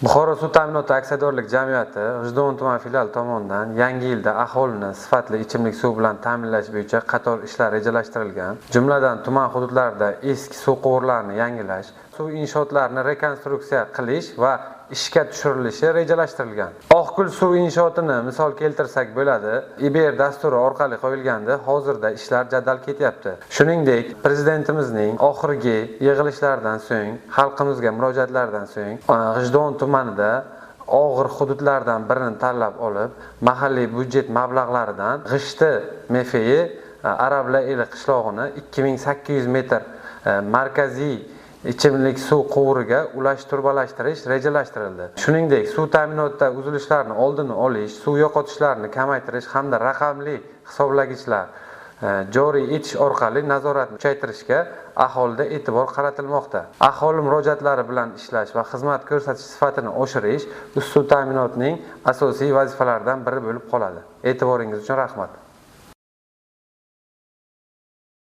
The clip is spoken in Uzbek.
Buxoro suv ta'minoti aksiyadorlik jamiyati G'ijduvon tuman filiali tomonidan yangi yilda aholini sifatli ichimlik suvi bilan ta'minlash bo'yicha qator ishlar rejalashtirilgan. Jumladan, tuman hududlarida eski suv quvurlarini yangilash, suv inshootlarini rekonstruksiya qilish va ishga tushirilishi rejalashtirilgan. Oqgul suv inshootini misol keltirsak bo'ladi. IBR dasturi orqali qo'yilganda hozirda ishlar jadal ketyapti. Shuningdek, prezidentimizning oxirgi yig'ilishlardan so'ng, xalqimizga murojaatlardan so'ng, G'ijduvon tumanida og'ir hududlardan birini tanlab olib, mahalliy byudjet mablag'laridan G'ishti mefeyi Arablar eli qishlog'ini 2800 metr markaziy ichimlik suv quvuriga ulash-turbalashtirish rejalashtirildi. Shuningdek, suv ta'minotida uzilishlarni oldini olish, suv yo'qotishlarni kamaytirish hamda raqamli hisoblagichlar joriy etish orqali nazoratni kuchaytirishga aholida e'tibor qaratilmoqda. Aholi murojaatlari bilan ishlash va xizmat ko'rsatish sifatini oshirish suv ta'minotining asosiy vazifalaridan biri bo'lib qoladi. E'tiboringiz uchun rahmat.